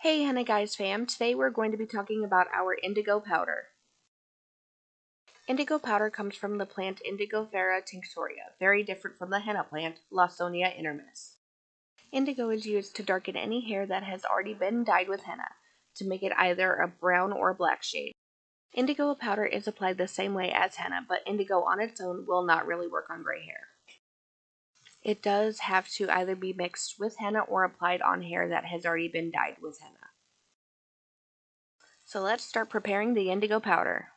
Hey Henna Guys Fam, today we're going to be talking about our indigo powder. Indigo powder comes from the plant Indigofera tinctoria, very different from the henna plant, Lawsonia intermis. Indigo is used to darken any hair that has already been dyed with henna, to make it either a brown or black shade. Indigo powder is applied the same way as henna, but indigo on its own will not really work on gray hair. It does have to either be mixed with henna or applied on hair that has already been dyed with henna. So let's start preparing the indigo powder.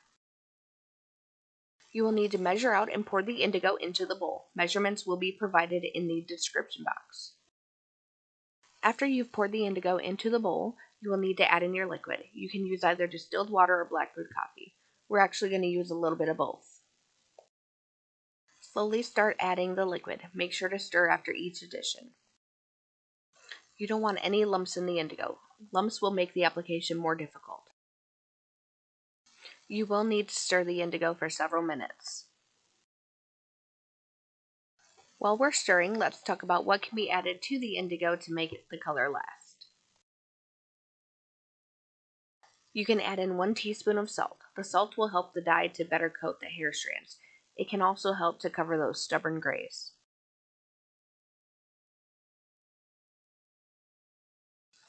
You will need to measure out and pour the indigo into the bowl. Measurements will be provided in the description box. After you've poured the indigo into the bowl, you will need to add in your liquid. You can use either distilled water or black brewed coffee. We're actually going to use a little bit of both. Slowly start adding the liquid. Make sure to stir after each addition. You don't want any lumps in the indigo. Lumps will make the application more difficult. You will need to stir the indigo for several minutes. While we're stirring, let's talk about what can be added to the indigo to make the color last. You can add in 1 teaspoon of salt. The salt will help the dye to better coat the hair strands. It can also help to cover those stubborn grays.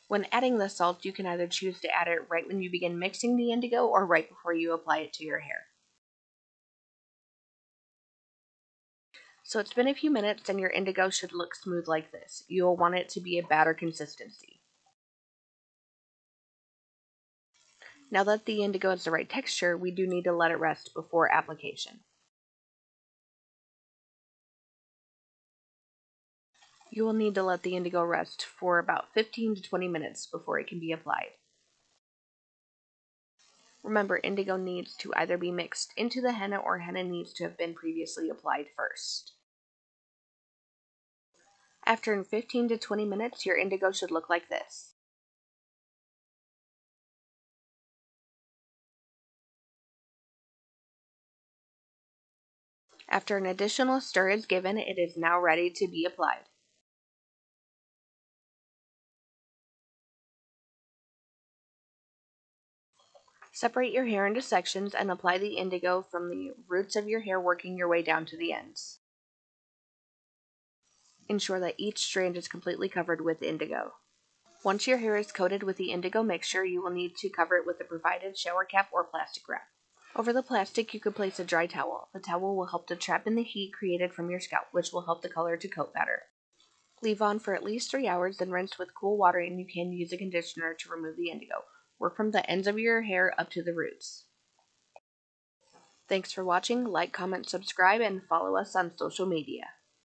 When adding the salt, you can either choose to add it right when you begin mixing the indigo or right before you apply it to your hair. So it's been a few minutes and your indigo should look smooth like this. You will want it to be a batter consistency. Now that the indigo is the right texture, we do need to let it rest before application. You will need to let the indigo rest for about 15 to 20 minutes before it can be applied. Remember, indigo needs to either be mixed into the henna or henna needs to have been previously applied first. After 15 to 20 minutes, your indigo should look like this. After an additional stir is given, it is now ready to be applied. Separate your hair into sections and apply the indigo from the roots of your hair, working your way down to the ends. Ensure that each strand is completely covered with indigo. Once your hair is coated with the indigo mixture, you will need to cover it with a provided shower cap or plastic wrap. Over the plastic, you could place a dry towel. The towel will help to trap in the heat created from your scalp, which will help the color to coat better. Leave on for at least 3 hours, then rinse with cool water, and you can use a conditioner to remove the indigo. Work from the ends of your hair up to the roots. Thanks for watching. Like, comment, subscribe, and follow us on social media.